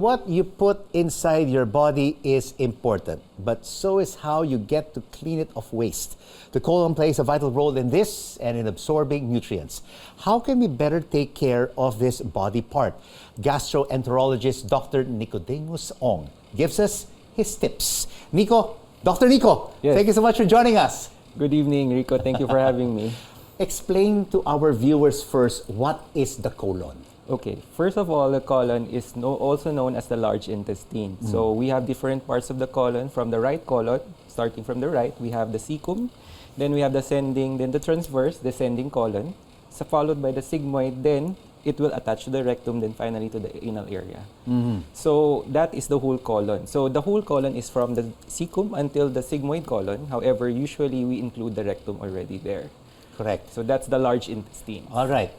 what you put inside your body is important, but so is how you get to clean it of waste. The colon plays a vital role in this and in absorbing nutrients. How can we better take care of this body part? Gastroenterologist Doctor Nicodemus Ong gives us his tips. Dr. Nico, yes. Thank you so much for joining us. Good evening, Rico. Thank you for having me. Explain to our viewers first, what is the colon? Okay, first of all, the colon is also known as the large intestine. So we have different parts of the colon. From the right colon, starting from the right, we have the cecum, then we have the ascending, then the transverse, descending colon, so followed by the sigmoid, then it will attach to the rectum, then finally to the anal area. So that is the whole colon. So the whole colon is from the cecum until the sigmoid colon. However, usually we include the rectum already there. Correct. So that's the large intestine. All right.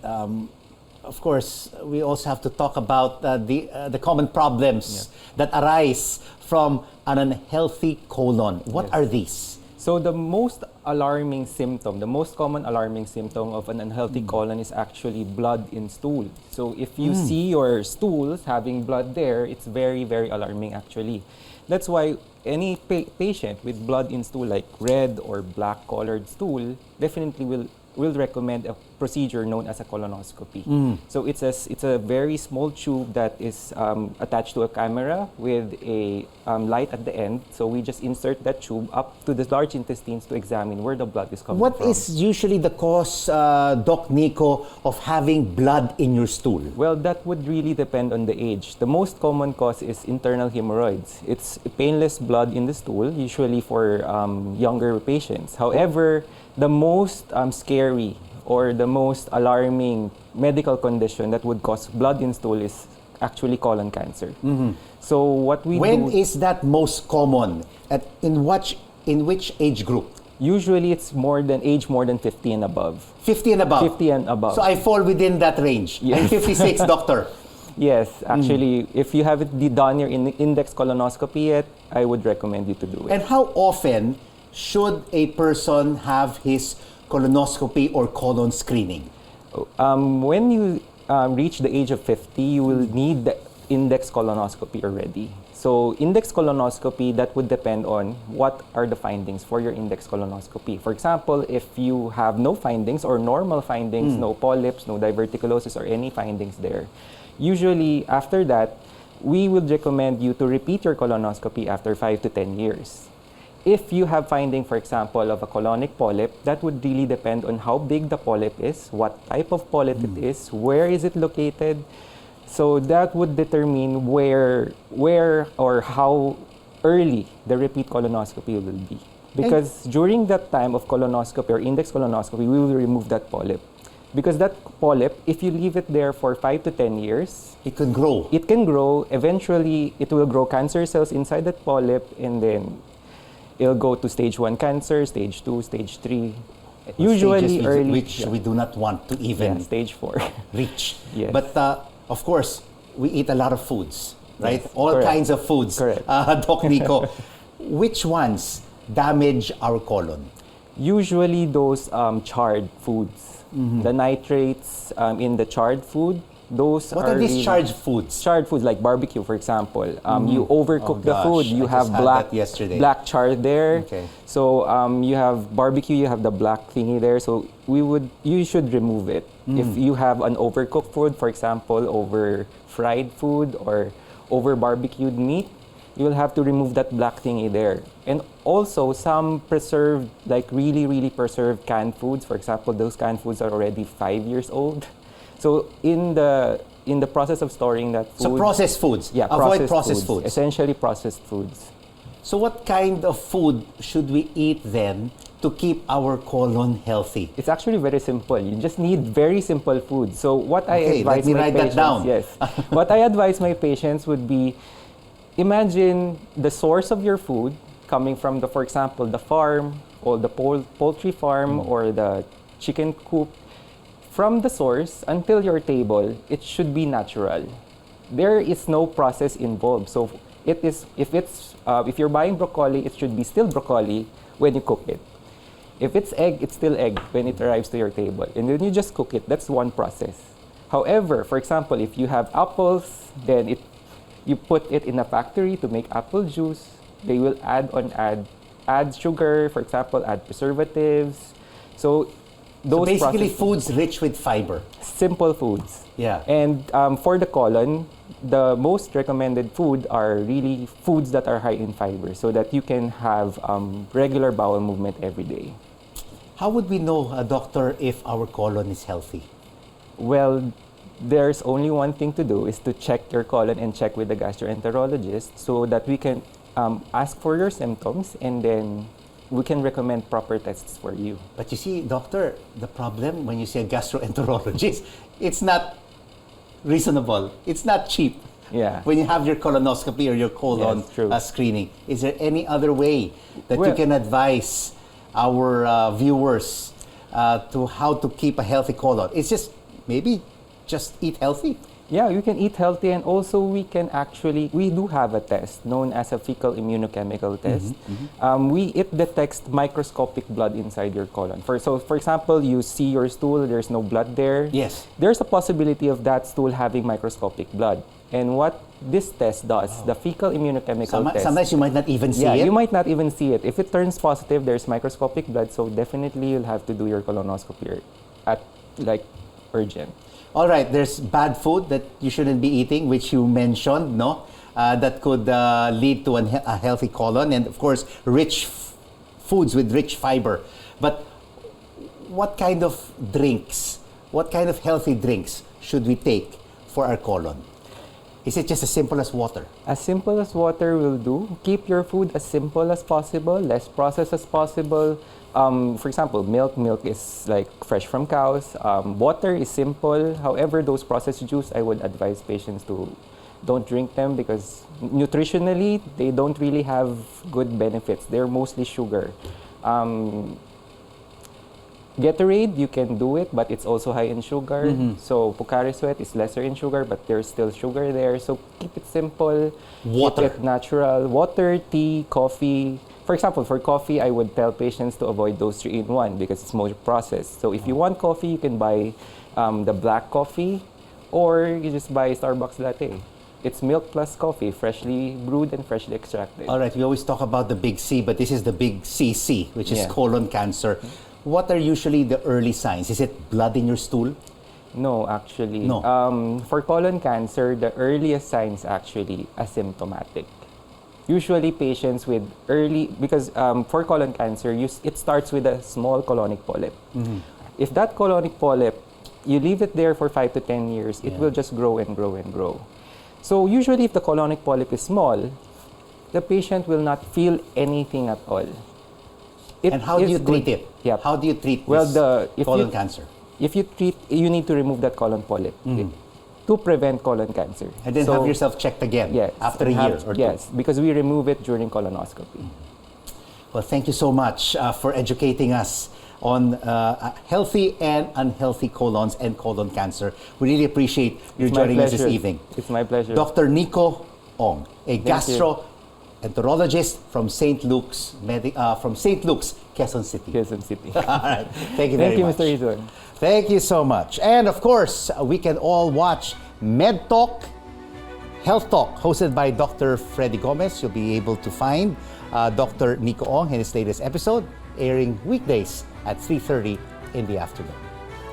Of course, we also have to talk about the common problems that arise from an unhealthy colon. What are these? So the most alarming symptom, the most common alarming symptom of an unhealthy colon is actually blood in stool. So if you see your stools having blood there, it's very, very alarming actually. That's why any patient with blood in stool, like red or black colored stool, definitely will recommend a procedure known as a colonoscopy. So it's a very small tube that is attached to a camera with a light at the end. So we just insert that tube up to the large intestines to examine where the blood is coming from. What is usually the cause, Doc Nico, of having blood in your stool? Well, that would really depend on the age. The most common cause is internal hemorrhoids. It's painless blood in the stool, usually for younger patients. However, the most scary or the most alarming medical condition that would cause blood in stool is actually colon cancer. So what we When do... is that most common? In which age group? Usually it's more than 50 and above. 50 and above? 50 and above. So I fall within that range. Yes. I'm 56, doctor. Yes, actually, if you haven't done your index colonoscopy yet, I would recommend you to do it. And how often should a person have his colonoscopy or colon screening? When you reach the age of 50, you will need the index colonoscopy already. So index colonoscopy, that would depend on what are the findings for your index colonoscopy. For example, if you have no findings or normal findings, no polyps, no diverticulosis or any findings there, usually after that, we would recommend you to repeat your colonoscopy after 5 to 10 years. If you have finding, for example, of a colonic polyp, that would really depend on how big the polyp is, what type of polyp it is, where is it located. So that would determine where or how early the repeat colonoscopy will be. Because during that time of colonoscopy or index colonoscopy, we will remove that polyp. Because that polyp, if you leave it there for 5 to 10 years, it can grow. It can grow. Eventually, it will grow cancer cells inside that polyp, and then it'll go to stage 1 cancer, stage 2, stage 3. Usually early. Which we do not want to even stage 4. reach. Yes. But of course, we eat a lot of foods, right? Yes, All kinds of foods. Correct. Doc Nico, which ones damage our colon? Usually those charred foods. The nitrates in the charred food, those What are these charred foods? Charred foods like barbecue, for example. You overcook the food. You have black char there. Okay. So you have barbecue, you have the black thingy there. So you should remove it. If you have an overcooked food, for example, over fried food or over barbecued meat, you will have to remove that black thingy there. And also some preserved, like really, really preserved canned foods. For example, those canned foods are already 5 years old. So in the process of storing that food... So processed foods? Yeah, avoid processed foods. Essentially processed foods. So what kind of food should we eat then to keep our colon healthy? It's actually very simple. You just need very simple food. So what I advise my patients... Yes. What I advise my patients would be, imagine the source of your food coming from for example, the farm or the poultry farm or the chicken coop. From the source until your table, it should be natural. There is no process involved. So if you're buying broccoli, it should be still broccoli when you cook it. If it's egg, it's still egg when it arrives to your table. And then you just cook it. That's one process. However, for example, if you have apples, then You put it in a factory to make apple juice. They will add sugar, for example, add preservatives. So So those basically processed- foods rich with fiber. simple foods. Yeah. And for the colon, the most recommended food are really foods that are high in fiber so that you can have regular bowel movement every day. How would we know, doctor, if our colon is healthy? Well, there's only one thing to do is to check your colon and check with the gastroenterologist so that we can ask for your symptoms and then we can recommend proper tests for you. But you see, doctor, the problem when you say gastroenterologist, it's not reasonable. It's not cheap. Yeah. When you have your colonoscopy or your colon Yes, true. screening, is there any other way that you Well- can advise our viewers to how to keep a healthy colon? It's just maybe just eat healthy. Yeah, you can eat healthy and also we do have a test known as a fecal immunochemical test. It detects microscopic blood inside your colon. For example, you see your stool, there's no blood there. Yes. There's a possibility of that stool having microscopic blood. And what this test does, the fecal immunochemical test. Sometimes you might not even see yeah, it. you might not even see it. If it turns positive, there's microscopic blood, so definitely you'll have to do your colonoscopy at urgent. All right, there's bad food that you shouldn't be eating, which you mentioned, no? That could lead to a healthy colon, and of course, foods with rich fiber. But what kind of drinks, what kind of healthy drinks should we take for our colon? Is it just as simple as water? As simple as water will do. Keep your food as simple as possible, less processed as possible. For example, milk is like fresh from cows. Water is simple. However, those processed juice, I would advise patients to don't drink them because nutritionally, they don't really have good benefits. They're mostly sugar. Gatorade, you can do it, but it's also high in sugar. So Pocari Sweat is lesser in sugar, but there's still sugar there. So keep it simple. Water. Keep it natural. Water, tea, coffee. For example, for coffee, I would tell patients to avoid those 3-in-1 because it's more processed. So if you want coffee, you can buy the black coffee or you just buy Starbucks latte. It's milk plus coffee, freshly brewed and freshly extracted. All right, we always talk about the big C, but this is the big CC, which is Yeah. colon cancer. What are usually the early signs? Is it blood in your stool? No, actually. No. For colon cancer, the earliest signs actually asymptomatic. Usually patients with because for colon cancer, it starts with a small colonic polyp. If that colonic polyp, you leave it there for 5 to 10 years, it will just grow and grow and grow. So usually if the colonic polyp is small, the patient will not feel anything at all. And how do you treat it? Yep. How do you treat Well, this colon cancer? If you need to remove that colon polyp to prevent colon cancer. And then have yourself checked again Yes, after a year or two. Yes, because we remove it during colonoscopy. Well, thank you so much for educating us on healthy and unhealthy colons and colon cancer. We really appreciate you It's my joining us this pleasure. evening. It's my pleasure. Dr. Nico Ong, a you. gastroenterologist from St. Luke's, Quezon City. Quezon City. All right. Thank you very much. Thank you, Mr. Izon. Thank you so much. And of course, we can all watch Med Talk, Health Talk, hosted by Dr. Freddy Gomez. You'll be able to find Dr. Nico Ong in his latest episode, airing weekdays at 3:30 in the afternoon.